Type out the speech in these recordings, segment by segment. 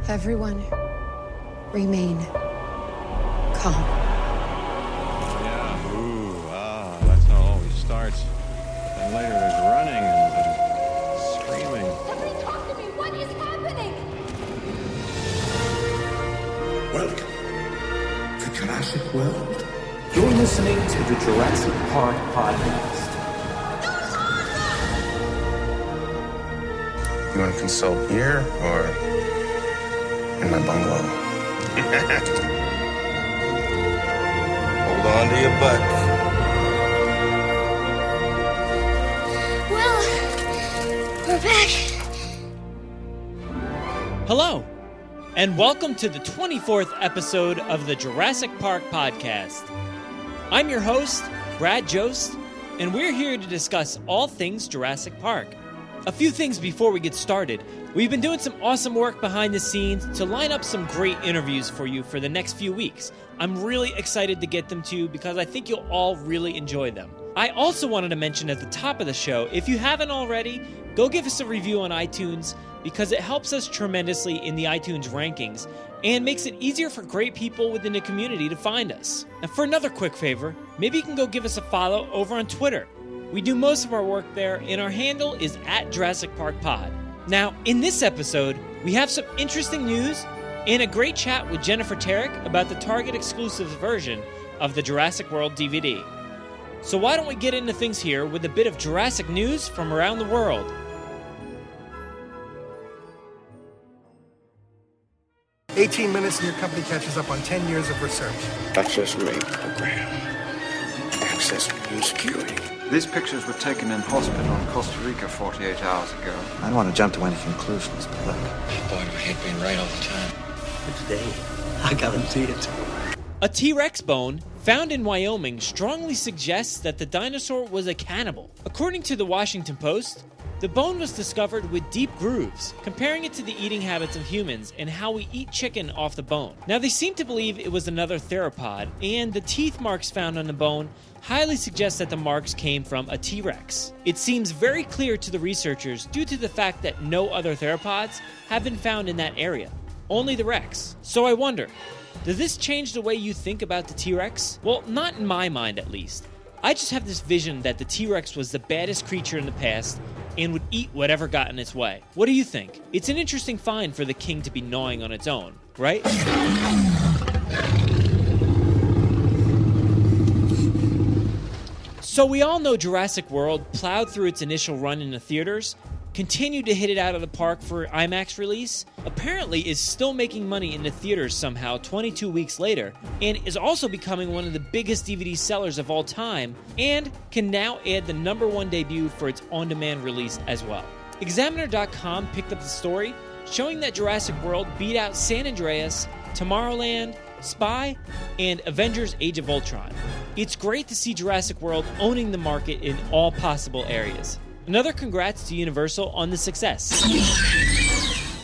Everyone, remain calm. Yeah, that's how it always starts. And later there's running and screaming. Somebody talk to me! What is happening? Welcome to Jurassic World. You're listening to the Jurassic Park Podcast. You want to consult here or in my bungalow? Hold on to your butt. Well, we're back. Hello, and welcome to the 24th episode of the Jurassic Park Podcast. I'm your host, Brad Jost, and we're here to discuss all things Jurassic Park. A few things before we get started. We've been doing some awesome work behind the scenes to line up some great interviews for you for the next few weeks. I'm really excited to get them to you because I think you'll all really enjoy them. I also wanted to mention at the top of the show, if you haven't already, go give us a review on iTunes because it helps us tremendously in the iTunes rankings and makes it easier for great people within the community to find us. And for another quick favor, maybe you can go give us a follow over on Twitter. We do most of our work there, and our handle is @JurassicParkPod. Now, in this episode, we have some interesting news and a great chat with Jennifer Terek about the Target exclusive version of the Jurassic World DVD. So why don't we get into things here with a bit of Jurassic news from around the world. 18 minutes and your company catches up on 10 years of research. Access rate program. Access and security. These pictures were taken in hospital in Costa Rica 48 hours ago. I don't want to jump to any conclusions, but look. Boy, my head being right all the time. But today, I guarantee it. A T-Rex bone found in Wyoming strongly suggests that the dinosaur was a cannibal. According to the Washington Post, the bone was discovered with deep grooves, comparing it to the eating habits of humans and how we eat chicken off the bone. Now, they seem to believe it was another theropod, and the teeth marks found on the bone highly suggest that the marks came from a T-Rex. It seems very clear to the researchers due to the fact that no other theropods have been found in that area, only the Rex. So I wonder, does this change the way you think about the T-Rex? Well, not in my mind at least. I just have this vision that the T-Rex was the baddest creature in the past and would eat whatever got in its way. What do you think? It's an interesting find for the king to be gnawing on its own, right? So we all know Jurassic World plowed through its initial run in the theaters, continued to hit it out of the park for IMAX release, apparently is still making money in the theaters somehow 22 weeks later, and is also becoming one of the biggest DVD sellers of all time, and can now add the #1 debut for its on-demand release as well. Examiner.com picked up the story, showing that Jurassic World beat out San Andreas, Tomorrowland, Spy, and Avengers Age of Ultron. It's great to see Jurassic World owning the market in all possible areas. Another congrats to Universal on the success.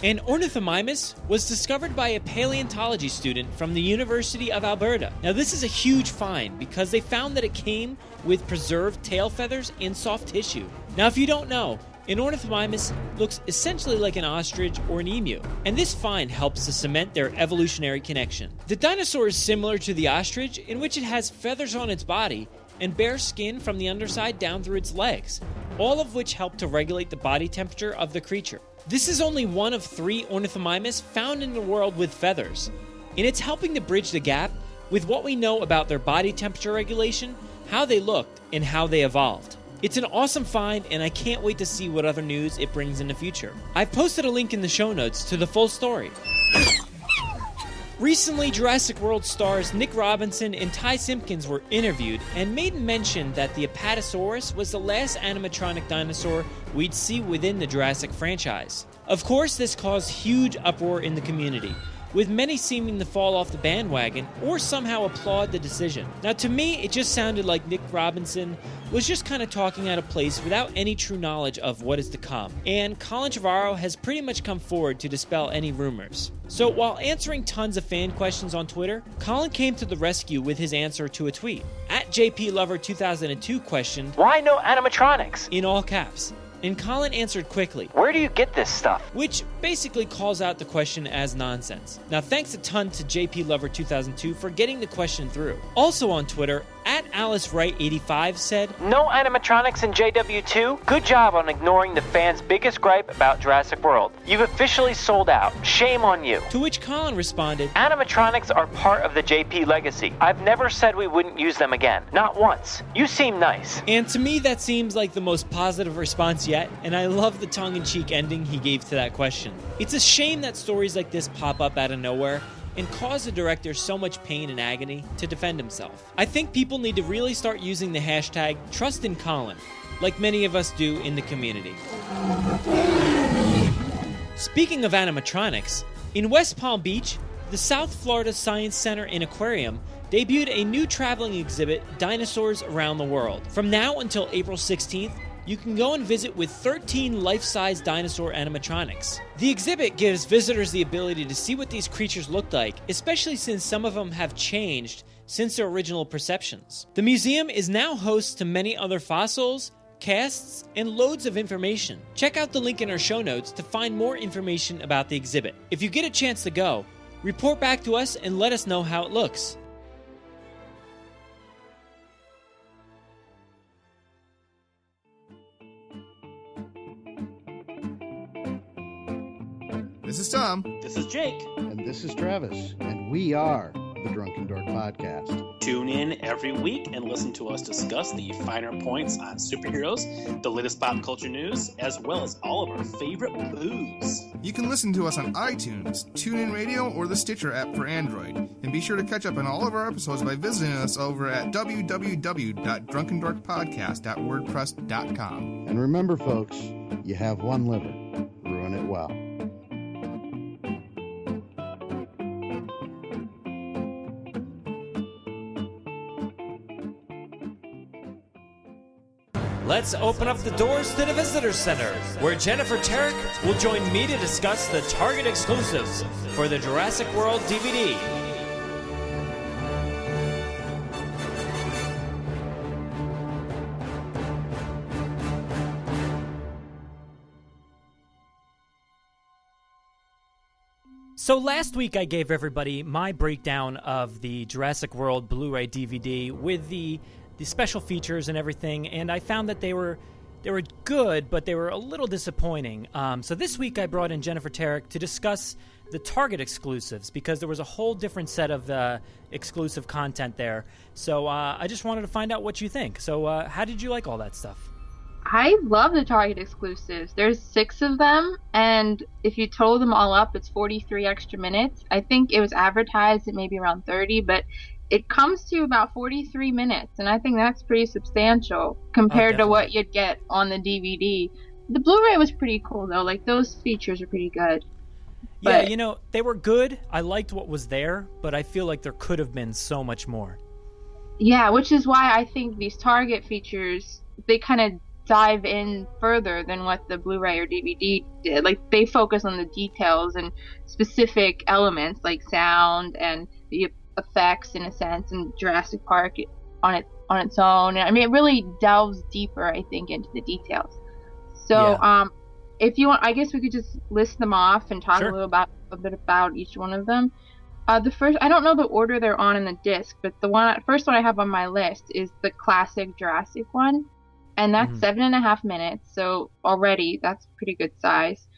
An ornithomimus was discovered by a paleontology student from the University of Alberta. Now, this is a huge find because they found that it came with preserved tail feathers and soft tissue. Now, if you don't know, an ornithomimus looks essentially like an ostrich or an emu, and this find helps to cement their evolutionary connection. The dinosaur is similar to the ostrich in which it has feathers on its body and bare skin from the underside down through its legs, all of which help to regulate the body temperature of the creature. This is only one of 3 ornithomimus found in the world with feathers, and it's helping to bridge the gap with what we know about their body temperature regulation, how they looked, and how they evolved. It's an awesome find, and I can't wait to see what other news it brings in the future. I've posted a link in the show notes to the full story. Recently, Jurassic World stars Nick Robinson and Ty Simpkins were interviewed and made mention that the Apatosaurus was the last animatronic dinosaur we'd see within the Jurassic franchise. Of course, this caused huge uproar in the community, with many seeming to fall off the bandwagon or somehow applaud the decision. Now, to me, it just sounded like Nick Robinson was just kind of talking out of place without any true knowledge of what is to come. And Colin Trevorrow has pretty much come forward to dispel any rumors. So while answering tons of fan questions on Twitter, Colin came to the rescue with his answer to a tweet. @JPLover2002 questioned, "Why no animatronics?" in all caps. and Colin answered quickly, "Where do you get this stuff?" which basically calls out the question as nonsense. Now, thanks a ton to JP Lover 2002 for getting the question through. Also on Twitter, @AliceWright85 said, "No animatronics in JW2? Good job on ignoring the fans' biggest gripe about Jurassic World. You've officially sold out. Shame on you." To which Colin responded, "Animatronics are part of the JP legacy. I've never said we wouldn't use them again. Not once. You seem nice." And to me, that seems like the most positive response yet, and I love the tongue-in-cheek ending he gave to that question. It's a shame that stories like this pop up out of nowhere and cause the director so much pain and agony to defend himself. I think people need to really start using the hashtag #TrustInColin, like many of us do in the community. Speaking of animatronics, in West Palm Beach, the South Florida Science Center and Aquarium debuted a new traveling exhibit, Dinosaurs Around the World. From now until April 16th, you can go and visit with 13 life-size dinosaur animatronics. The exhibit gives visitors the ability to see what these creatures looked like, especially since some of them have changed since their original perceptions. The museum is now host to many other fossils, casts, and loads of information. Check out the link in our show notes to find more information about the exhibit. If you get a chance to go, report back to us and let us know how it looks. This is Tom. This is Jake. And this is Travis. And we are the Drunken Dork Podcast. Tune in every week and listen to us discuss the finer points on superheroes, the latest pop culture news, as well as all of our favorite booze. You can listen to us on iTunes, TuneIn Radio, or the Stitcher app for Android. And be sure to catch up on all of our episodes by visiting us over at www.drunkendorkpodcast.wordpress.com. And remember, folks, you have one liver. Ruin it well. Let's open up the doors to the Visitor Center, where Jennifer Terek will join me to discuss the Target exclusives for the Jurassic World DVD. So last week I gave everybody my breakdown of the Jurassic World Blu-ray DVD with the special features and everything, and I found that they were good, but they were a little disappointing. So this week I brought in Jennifer Terek to discuss the Target exclusives, because there was a whole different set of exclusive content there. So I just wanted to find out what you think. So how did you like all that stuff? I love the Target exclusives. There's 6 of them, and if you total them all up, it's 43 extra minutes. I think it was advertised at maybe around 30, but it comes to about 43 minutes, and I think that's pretty substantial compared to what you'd get on the DVD. The Blu-ray was pretty cool, though. Like, those features are pretty good. Yeah, you know, they were good. I liked what was there, but I feel like there could have been so much more. Yeah, which is why I think these Target features, they kind of dive in further than what the Blu-ray or DVD did. Like, they focus on the details and specific elements like sound and the effects, in a sense, and Jurassic Park on its own. I mean, it really delves deeper, I think, into the details. So, if you want, I guess we could just list them off and talk a bit about each one of them. The first, I don't know the order they're on in the disc, but the first one I have on my list is the classic Jurassic one, and that's 7.5 minutes. So already that's pretty good size.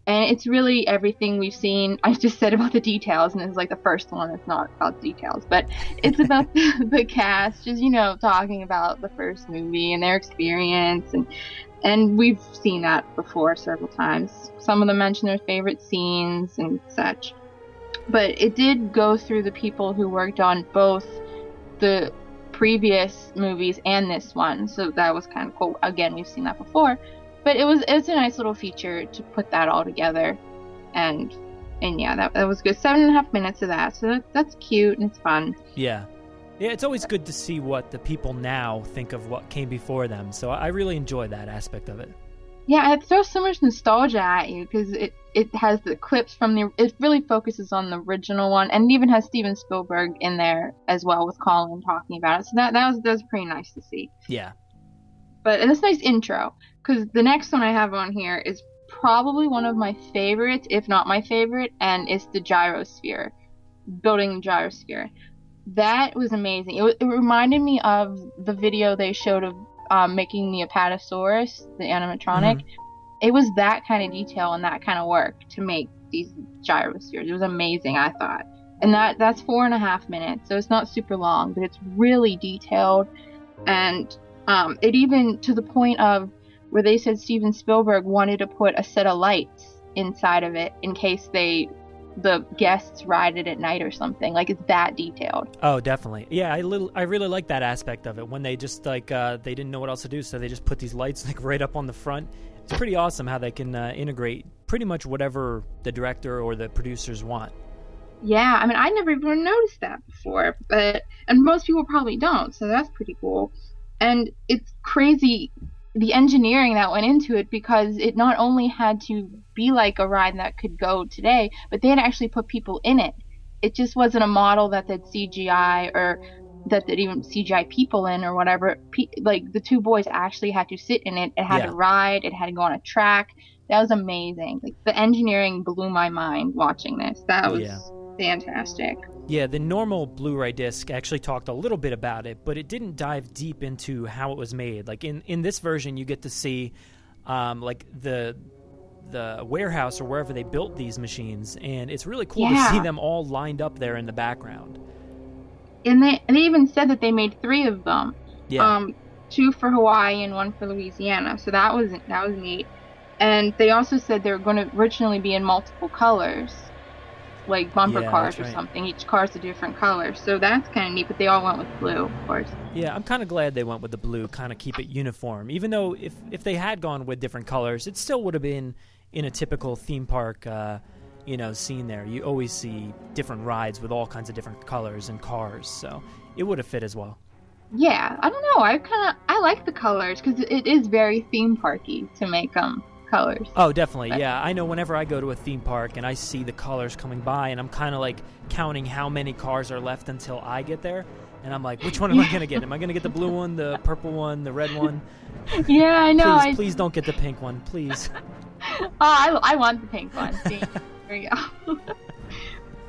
And it's really everything we've seen. I just said about the details, and it's like the first one. It's not about details, but it's about the cast, just, you know, talking about the first movie and their experience. And we've seen that before several times. Some of them mention their favorite scenes and such. But it did go through the people who worked on both the previous movies and this one. So that was kind of cool. Again, we've seen that before. But it's a nice little feature to put that all together, and yeah, that was good. 7.5 minutes of that, so that's cute and it's fun. Yeah, it's always good to see what the people now think of what came before them. So I really enjoy that aspect of it. Yeah, it throws so much nostalgia at you because it has the clips from it really focuses on the original one, and it even has Steven Spielberg in there as well with Colin talking about it. So that was pretty nice to see. Yeah. and it's a nice intro, because the next one I have on here is probably one of my favorites, if not my favorite, and it's the gyrosphere, building the gyrosphere. That was amazing. It reminded me of the video they showed of making the Apatosaurus, the animatronic. Mm-hmm. It was that kind of detail and that kind of work to make these gyrospheres. It was amazing, I thought. And that's 4.5 minutes, so it's not super long, but it's really detailed. And it even, to the point of where they said Steven Spielberg wanted to put a set of lights inside of it in case the guests ride it at night or something. Like, it's that detailed. Oh, definitely. Yeah, I really like that aspect of it, when they just they didn't know what else to do, so they just put these lights right up on the front. It's pretty awesome how they can integrate pretty much whatever the director or the producers want. Yeah, I mean, I never even noticed that before, and most people probably don't, so that's pretty cool. And it's crazy the engineering that went into it, because it not only had to be like a ride that could go today, but they had actually put people in it. It just wasn't a model that they'd CGI, or that they'd even CGI people in or whatever. Like, the two boys actually had to sit in it. It had to ride. It had to go on a track. That was amazing. Like, the engineering blew my mind watching this. That was fantastic. Yeah, the normal Blu-ray disc actually talked a little bit about it, but it didn't dive deep into how it was made. Like, in this version, you get to see like the warehouse or wherever they built these machines, and it's really cool to see them all lined up there in the background. And they even said that they made 3 of them. Yeah. 2 for Hawaii and 1 for Louisiana. So that was neat. And they also said they were going to originally be in multiple colors, like bumper cars or something. Each car's a different color. So that's kind of neat, but they all went with blue, of course. Yeah, I'm kind of glad they went with the blue, kind of keep it uniform. Even though if they had gone with different colors, it still would have been in a typical theme park scene there. You always see different rides with all kinds of different colors and cars, so it would have fit as well. Yeah, I don't know. I like the colors, because it is very theme parky to make colors. Oh, definitely. Yeah, I know whenever I go to a theme park and I see the colors coming by, and I'm kind of like counting how many cars are left until I get there, and I'm like, which one am I going to get? Am I going to get the blue one, the purple one, the red one? Yeah, I know. Please don't get the pink one, please. I want the pink one. See? There you go.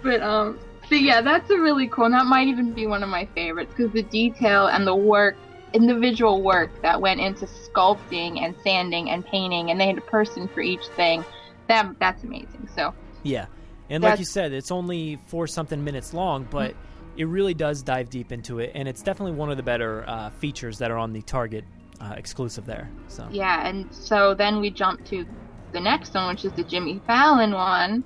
But so yeah, that's a really cool, and that might even be one of my favorites, because the detail and the work, individual work that went into sculpting and sanding and painting, and they had a person for each thing. That's amazing. So yeah, and like you said, it's only 4-something minutes long, but it really does dive deep into it, and it's definitely one of the better features that are on the Target exclusive there. So yeah, and so then we jump to the next one, which is the Jimmy Fallon one,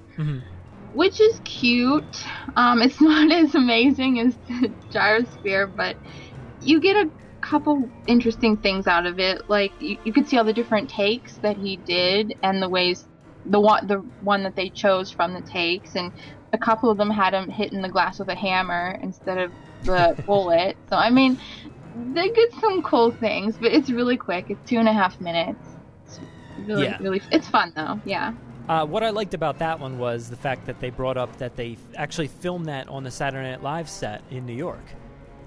which is cute. It's not as amazing as the gyrosphere, but you get a couple interesting things out of it. Like, you could see all the different takes that he did, and the ways the one that they chose from the takes, and a couple of them had him hitting the glass with a hammer instead of the bullet. So I mean, they get some cool things, but it's really quick. It's 2.5 minutes. It's really, it's fun though. Yeah. What I liked about that one was the fact that they brought up that they actually filmed that on the Saturday Night Live set in New York.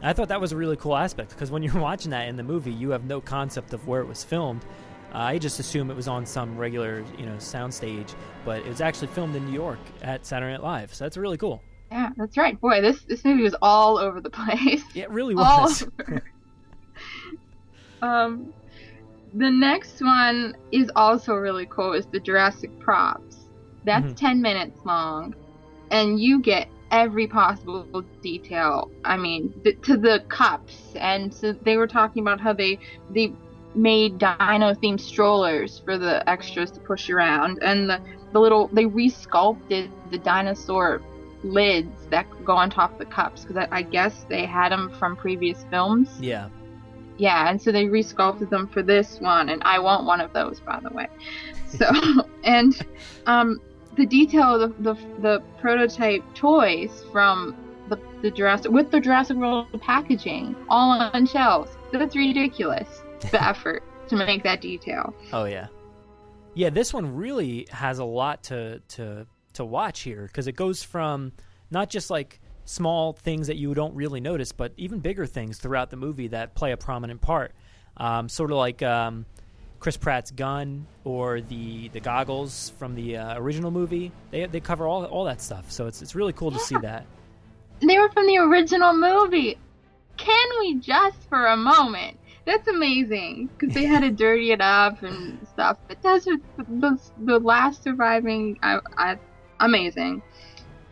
I thought that was a really cool aspect, because when you're watching that in the movie, you have no concept of where it was filmed. I just assume it was on some regular, soundstage, but it was actually filmed in New York at Saturday Night Live. So that's really cool. Yeah, that's right. Boy, this movie was all over the place. Yeah, it really was. The next one is also really cool. Is the Jurassic props. That's 10 minutes long, and you get every possible detail. I mean, to the cups, and so they were talking about how they made dino-themed strollers for the extras to push around, and they re-sculpted the dinosaur lids that go on top of the cups, because I guess they had them from previous films. Yeah, and so they re-sculpted them for this one, and I want one of those, by the way. So, and the detail of the prototype toys from the Jurassic, with the Jurassic World packaging, all on shelves. That's ridiculous, the effort to make that detail. Oh, yeah. Yeah, this one really has a lot to watch here, because it goes from not just like small things that you don't really notice, but even bigger things throughout the movie that play a prominent part. sort of like Chris Pratt's gun or the goggles from the original movie. They cover all that stuff, so it's really cool to see that. They were from the original movie. Can we just for a moment? That's amazing, because they had to dirty it up and stuff. But that's the last surviving. Amazing.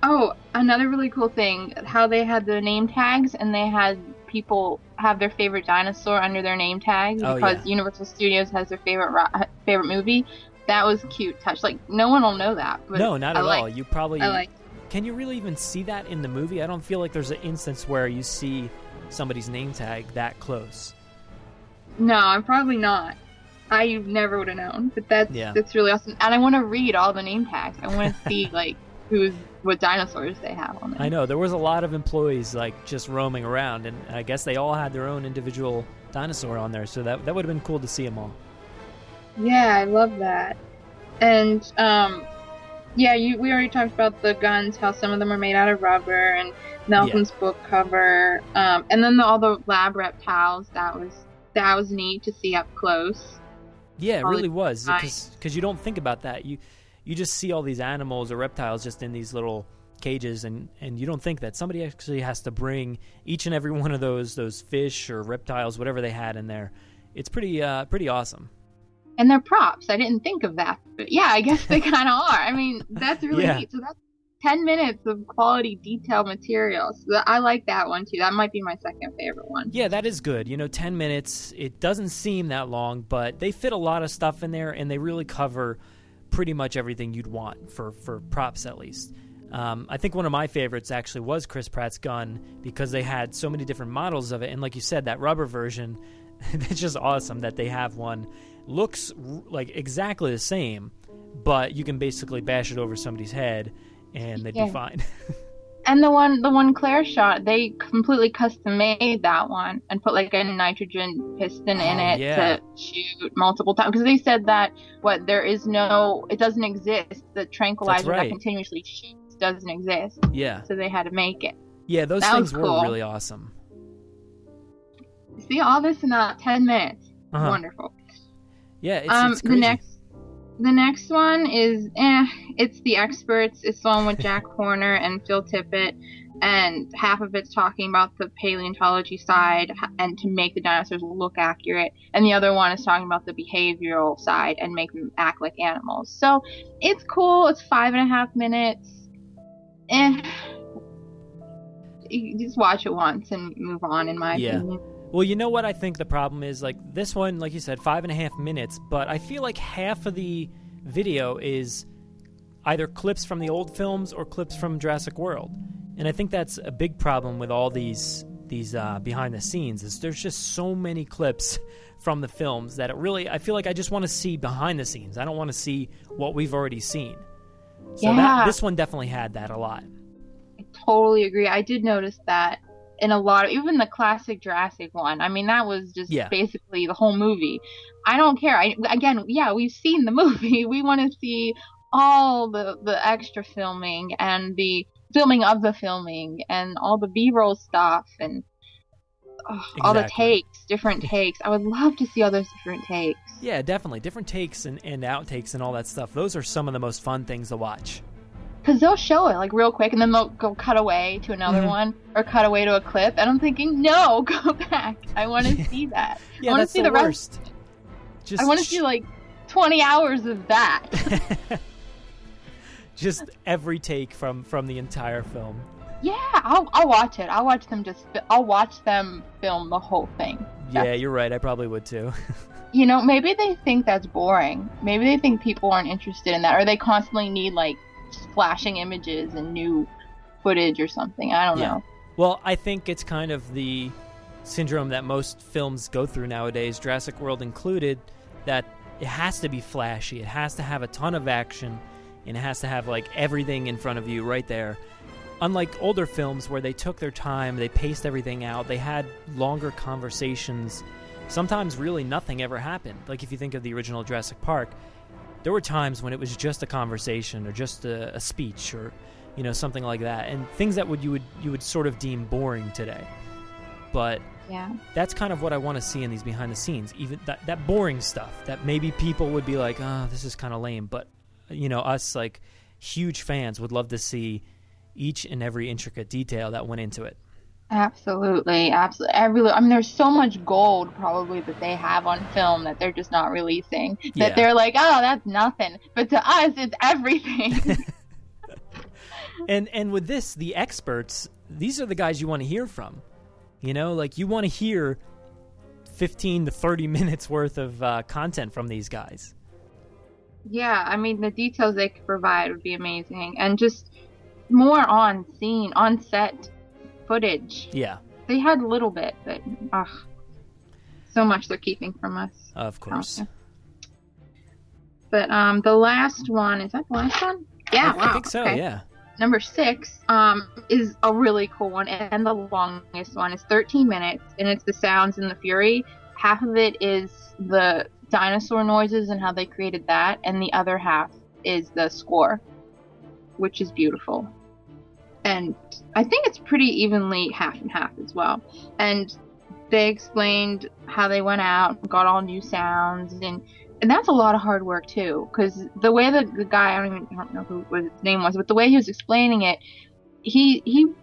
Oh, another really cool thing, how they had the name tags, and they had people have their favorite dinosaur under their name tags because Universal Studios has their favorite movie. That was a cute touch. Like, no one will know that. But no, not at all. You probably... I Can you really even see that in the movie? I don't feel like there's an instance where you see somebody's name tag that close. No, I'm probably not. I never would have known. But that's really awesome. And I want to read all the name tags. I want to see, like, what dinosaurs they have on there. I know. There was a lot of employees, like, just roaming around, and I guess they all had their own individual dinosaur on there, so that would have been cool to see them all. Yeah, I love that. And, we already talked about the guns, how some of them are made out of rubber, and Nelson's book cover, and then all the lab reptiles. That was neat to see up close. Yeah, it really was, because you don't think about that. You just see all these animals or reptiles just in these little cages, and you don't think that somebody actually has to bring each and every one of those fish or reptiles, whatever they had in there. It's pretty awesome. And they're props. I didn't think of that. But yeah, I guess they kind of are. I mean, that's really neat. So that's 10 minutes of quality detailed material. So I like that one too. That might be my second favorite one. Yeah, that is good. 10 minutes, it doesn't seem that long, but they fit a lot of stuff in there, and they really cover pretty much everything you'd want for props, at least. I think one of my favorites actually was Chris Pratt's gun, because they had so many different models of it, and like you said, that rubber version, it's just awesome that they have one. Looks like exactly the same, but you can basically bash it over somebody's head and they'd be fine. And the one Claire shot, they completely custom made that one and put like a nitrogen piston in it to shoot multiple times, because they said that it doesn't exist. The tranquilizer that continuously shoots doesn't exist. Yeah. So they had to make it. Yeah, those things were really awesome. See all this in 10 minutes. Wonderful. Yeah, it's crazy. The next one is, it's The Experts. It's the one with Jack Horner and Phil Tippett, and half of it's talking about the paleontology side and to make the dinosaurs look accurate, and the other one is talking about the behavioral side and make them act like animals. So it's cool. It's 5.5 minutes. You just watch it once and move on, in my opinion. Well, you know what I think the problem is? Like, this one, like you said, 5.5 minutes, but I feel like half of the video is either clips from the old films or clips from Jurassic World. And I think that's a big problem with all these behind the scenes, is there's just so many clips from the films that I feel like I just want to see behind the scenes. I don't want to see what we've already seen. So this one definitely had that a lot. I totally agree. I did notice that. In a lot of, even the classic Jurassic one, I mean, that was just basically the whole movie. I don't care. We've seen the movie. We want to see all the extra filming and the filming of the filming and all the B-roll stuff and all the takes, different takes. I would love to see all those different takes. Yeah, definitely. Different takes and outtakes and all that stuff. Those are some of the most fun things to watch. Because they'll show it, like, real quick, and then they'll go cut away to another one, or cut away to a clip, and I'm thinking, no, go back. I want to see that. Yeah, I want that's to see the rest. I want to see, like, 20 hours of that. Just every take from the entire film. Yeah, I'll watch it. I'll watch them film the whole thing. Yeah, you're right. I probably would, too. Maybe they think that's boring. Maybe they think people aren't interested in that, or they constantly need, like, flashing images and new footage or something. I don't know. Well, I think it's kind of the syndrome that most films go through nowadays, Jurassic World included, that it has to be flashy. It has to have a ton of action, and it has to have, like, everything in front of you right there. Unlike older films where they took their time, they paced everything out, they had longer conversations. Sometimes really nothing ever happened. Like if you think of the original Jurassic Park, there were times when it was just a conversation or just a speech or something like that, and things that you would sort of deem boring today. but yeah, that's kind of what I want to see in these behind the scenes. Even that boring stuff that maybe people would be like, oh, this is kind of lame. But, us like huge fans would love to see each and every intricate detail that went into it. Absolutely. There's so much gold probably that they have on film that they're just not releasing. That they're like, oh, that's nothing. But to us, it's everything. And with this, the experts, these are the guys you want to hear from. You want to hear 15 to 30 minutes worth of content from these guys. Yeah, the details they could provide would be amazing. And just more on scene, on set footage. Yeah. They had a little bit, but so much they're keeping from us. Of course. But the last one, is that the last one? Yeah, I think so, okay. Yeah. Number 6 is a really cool one, and the longest one is 13 minutes, and it's the sounds in the Fury. Half of it is the dinosaur noises and how they created that, and the other half is the score, which is beautiful. And I think it's pretty evenly half and half as well. And they explained how they went out and got all new sounds, and that's a lot of hard work too. Because the way that the guy, I don't know what his name was, but the way he was explaining it, they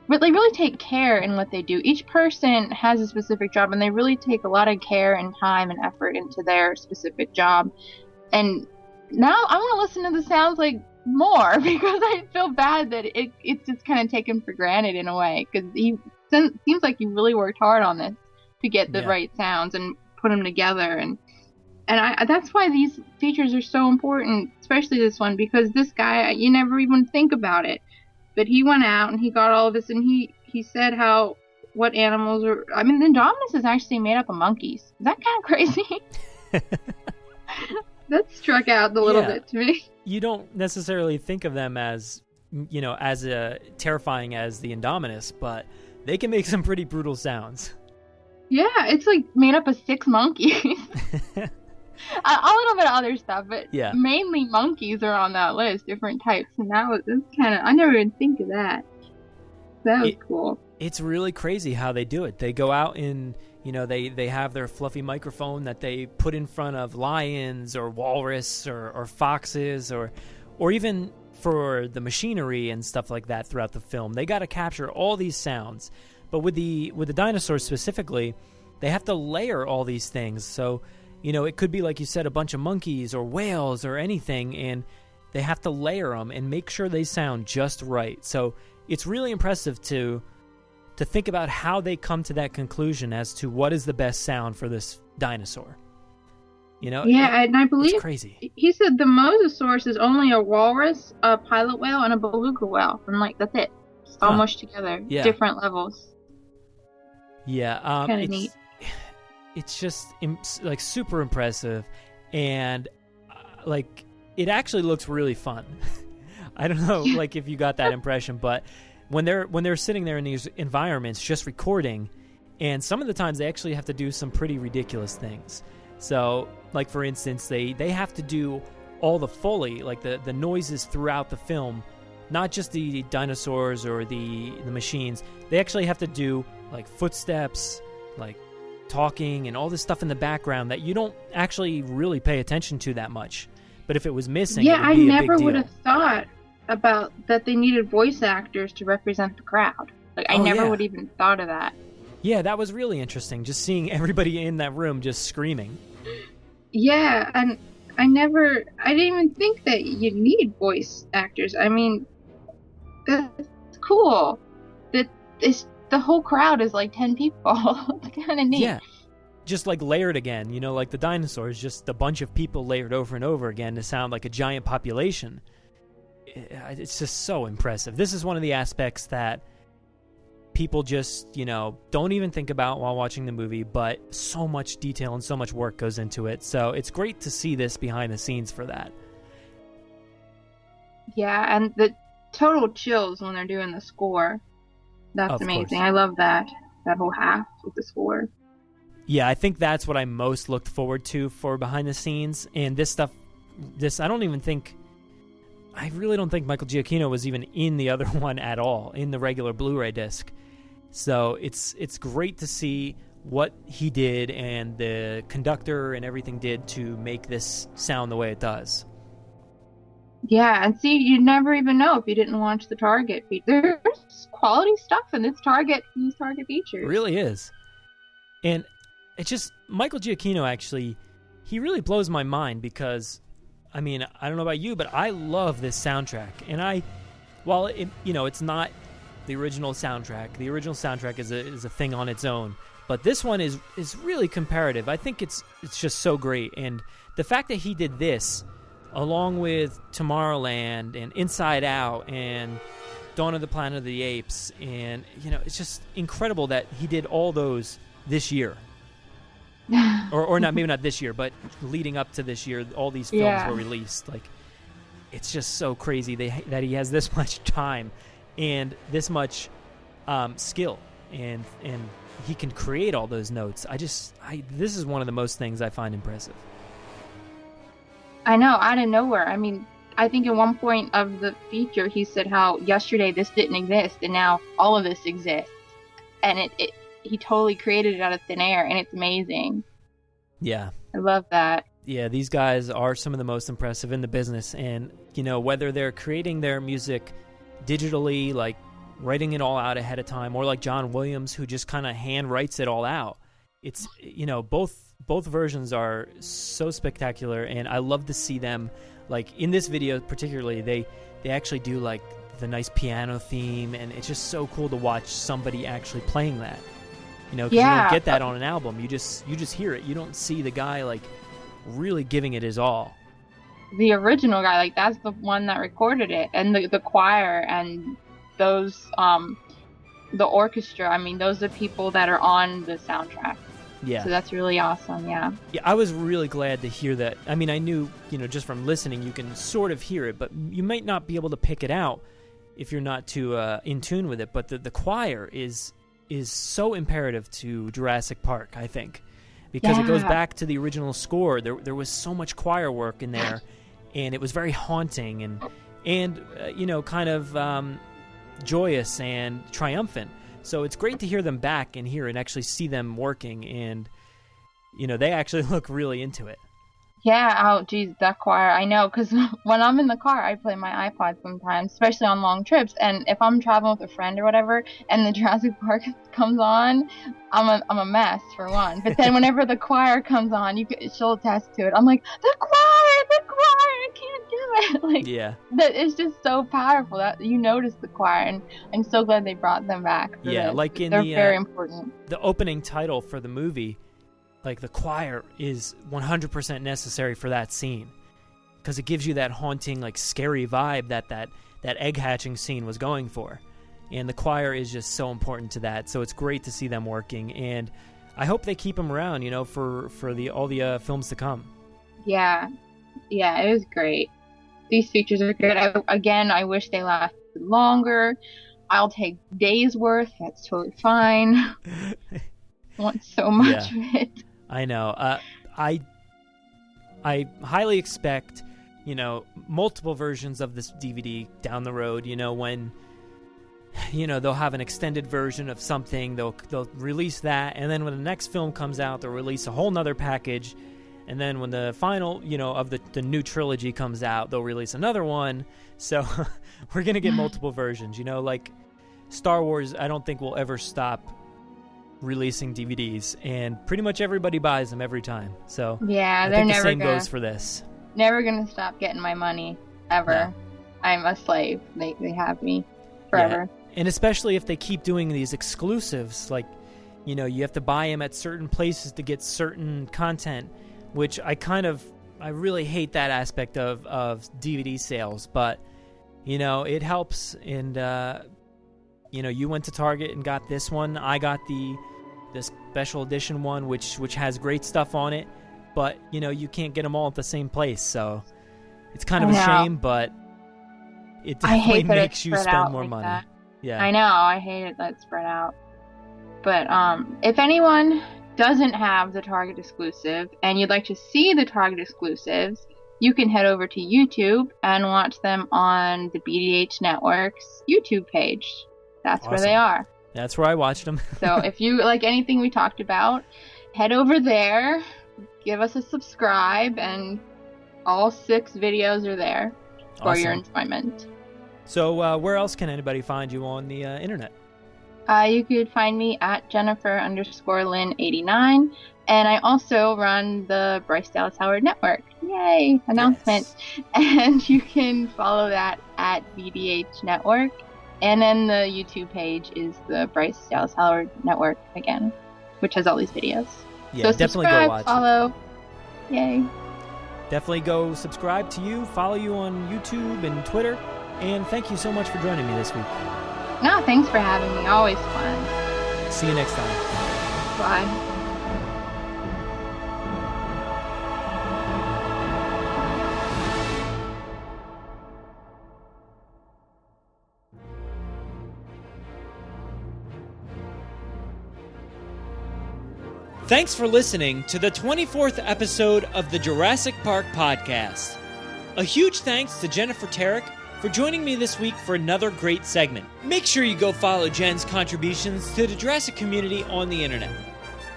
really take care in what they do. Each person has a specific job, and they really take a lot of care and time and effort into their specific job. And now I want to listen to the sounds more, because I feel bad that it's just kind of taken for granted in a way, because he seems like he really worked hard on this to get the right sounds and put them together, and that's why these features are so important, especially this one, because this guy, you never even think about it, but he went out and he got all of this, and he said what animals are. The Indominus is actually made up of monkeys. Is that kind of crazy? That struck out a little bit to me. You don't necessarily think of them as, as terrifying as the Indominus, but they can make some pretty brutal sounds. Yeah, it's made up of 6 monkeys. A little bit of other stuff, but mainly monkeys are on that list, different types. And that's kind of, I never even think of that. That was cool. It's really crazy how they do it. They go out and, they have their fluffy microphone that they put in front of lions or walrus or foxes or even for the machinery and stuff like that throughout the film. They got to capture all these sounds. But with the dinosaurs specifically, they have to layer all these things. So, it could be, like you said, a bunch of monkeys or whales or anything, and they have to layer them and make sure they sound just right. So it's really impressive to think about how they come to that conclusion as to what is the best sound for this dinosaur. And I believe it's crazy. He said the mosasaurus is only a walrus, a pilot whale, and a beluga whale, and that's it. It's all mushed together, different levels. Yeah, kind of neat. It's just super impressive, and it actually looks really fun. I don't know if you got that impression, but when they're sitting there in these environments just recording, and some of the times they actually have to do some pretty ridiculous things. So, for instance, they have to do all the Foley, the noises throughout the film, not just the dinosaurs or the machines. They actually have to do footsteps, talking, and all this stuff in the background that you don't actually really pay attention to that much. But if it was missing, it would be a big deal. I never would have thought about that they needed voice actors to represent the crowd. I never would even thought of that. Yeah, that was really interesting, just seeing everybody in that room just screaming. Yeah, and I didn't even think that you need voice actors. That's cool. The whole crowd is 10 people. It's kind of neat. Yeah, just layered again, the dinosaurs, just a bunch of people layered over and over again to sound like a giant population. It's just so impressive. This is one of the aspects that people just, don't even think about while watching the movie, but so much detail and so much work goes into it. So it's great to see this behind the scenes for that. Yeah, and the total chills when they're doing the score. That's amazing. I love that whole half with the score. Yeah, I think that's what I most looked forward to for behind the scenes. And this stuff, I really don't think Michael Giacchino was even in the other one at all, in the regular Blu-ray disc. So it's great to see what he did and the conductor and everything did to make this sound the way it does. Yeah, and see, you'd never even know if you didn't watch the Target feature. There's quality stuff in these Target features. It really is. And it's just, Michael Giacchino, actually, he really blows my mind because, I mean, I don't know about you, but I love this soundtrack. And while it's not the original soundtrack. The original soundtrack is a thing on its own. But this one is really comparative. I think it's just so great. And the fact that he did this, along with Tomorrowland and Inside Out and Dawn of the Planet of the Apes, and it's just incredible that he did all those this year. or not, maybe not this year, but leading up to this year, all these films were released. Like, it's just so crazy that he has this much time and this much skill, and he can create all those notes. This is one of the most things I find impressive. I know, out of nowhere. I mean, I think at one point of the feature, he said how yesterday this didn't exist, and now all of this exists. And he totally created it out of thin air, and it's amazing. Yeah. I love that. Yeah, these guys are some of the most impressive in the business. And, whether they're creating their music digitally, like writing it all out ahead of time, or like John Williams, who just kind of hand writes it all out. It's, both versions are so spectacular, and I love to see them, like in this video particularly, they actually do like the nice piano theme, and it's just so cool to watch somebody actually playing that. Because you don't get that on an album. You just hear it. You don't see the guy like really giving it his all. The original guy, like that's the one that recorded it, and the choir and those the orchestra. I mean, those are people that are on the soundtrack. Yeah. So that's really awesome. Yeah. Yeah, I was really glad to hear that. I mean, I knew, just from listening, you can sort of hear it, but you might not be able to pick it out if you're not too in tune with it. But the choir is so imperative to Jurassic Park, I think, because it goes back to the original score. There was so much choir work in there, and it was very haunting and kind of joyous and triumphant. So it's great to hear them back and hear and actually see them working, and they actually look really into it. Yeah, oh geez, that choir, I know, because when I'm in the car, I play my iPod sometimes, especially on long trips, and if I'm traveling with a friend or whatever, and the Jurassic Park comes on, I'm a mess, for one. But then whenever the choir comes on, she'll attest to it. I'm like, the choir, I can't do it. Like, yeah. It's just so powerful that you notice the choir, and I'm so glad they brought them back. Yeah, this. Like they're very important. The opening title for the movie, like the choir is 100% necessary for that scene, because it gives you that haunting, like scary vibe that egg hatching scene was going for, and the choir is just so important to that. So it's great to see them working, and I hope they keep them around, for all the films to come. Yeah, it was great. These features are good. I wish they lasted longer. I'll take days worth. That's totally fine. I want so much of it. I know. I highly expect, multiple versions of this DVD down the road. When, they'll have an extended version of something, they'll release that, and then when the next film comes out, they'll release a whole nother package, and then when the final, of the new trilogy comes out, they'll release another one. So we're gonna get multiple versions. Like Star Wars, I don't think will ever stop releasing DVDs, and pretty much everybody buys them every time. So yeah, I think the same goes for this. Never gonna stop getting my money ever. No. I'm a slave. They have me forever. Yeah. And especially if they keep doing these exclusives, like you have to buy them at certain places to get certain content, which I really hate that aspect of DVD sales. But it helps, and you went to Target and got this one. I got the special edition one, which has great stuff on it. But, you can't get them all at the same place. So it's kind of a shame, but it definitely makes you spend more money. That. Yeah, I know. I hate it that it's spread out. But if anyone doesn't have the Target exclusive and you'd like to see the Target exclusives, you can head over to YouTube and watch them on the BDH Network's YouTube page. That's awesome. Where they are. That's where I watched them. So if you like anything we talked about, head over there, give us a subscribe, and all 6 videos are there for your enjoyment. So where else can anybody find you on the internet? You could find me at Jennifer_Lynn89, and I also run the Bryce Dallas Howard Network. Yay! Announcement. Yes. And you can follow that at BDH Network. And then the YouTube page is the Bryce Dallas Howard Network again, which has all these videos. Yeah, so definitely go watch follow. Yay. Definitely go subscribe to you, follow you on YouTube and Twitter, and thank you so much for joining me this week. No, thanks for having me. Always fun. See you next time. Bye. Thanks for listening to the 24th episode of the Jurassic Park Podcast. A huge thanks to Jennifer Terek for joining me this week for another great segment. Make sure you go follow Jen's contributions to the Jurassic community on the internet.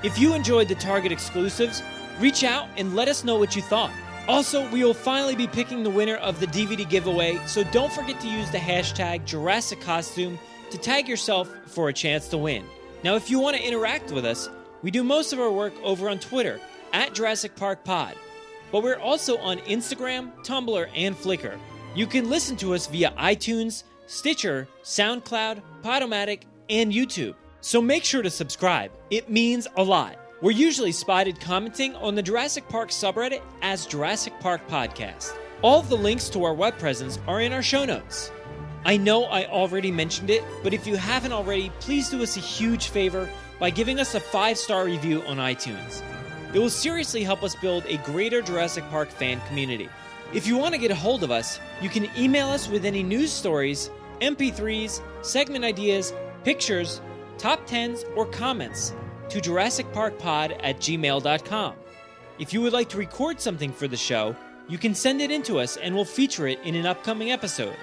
If you enjoyed the Target exclusives, reach out and let us know what you thought. Also, we will finally be picking the winner of the DVD giveaway, so don't forget to use the hashtag JurassicCostume to tag yourself for a chance to win. Now, if you want to interact with us, we do most of our work over on Twitter at Jurassic Park Pod, but we're also on Instagram, Tumblr, and Flickr. You can listen to us via iTunes, Stitcher, SoundCloud, Podomatic, and YouTube. So make sure to subscribe. It means a lot. We're usually spotted commenting on the Jurassic Park subreddit as Jurassic Park Podcast. All of the links to our web presence are in our show notes. I know I already mentioned it, but if you haven't already, please do us a huge favor by giving us a 5-star review on iTunes. It will seriously help us build a greater Jurassic Park fan community. If you want to get a hold of us, you can email us with any news stories, MP3s, segment ideas, pictures, top 10s, or comments to JurassicParkPod@gmail.com. If you would like to record something for the show, you can send it in to us and we'll feature it in an upcoming episode.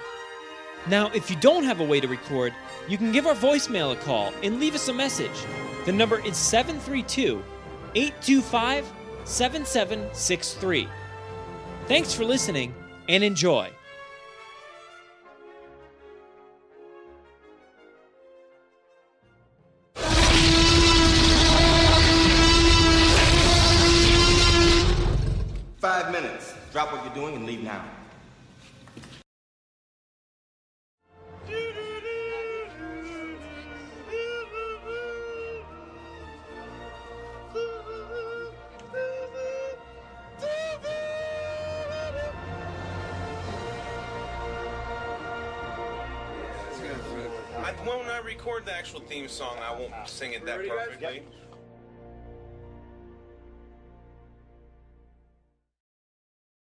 Now, if you don't have a way to record, you can give our voicemail a call and leave us a message. The number is 732-825-7763. Thanks for listening, and enjoy. Five minutes. Drop what you're doing and leave now. When I record the actual theme song, I won't sing it that perfectly.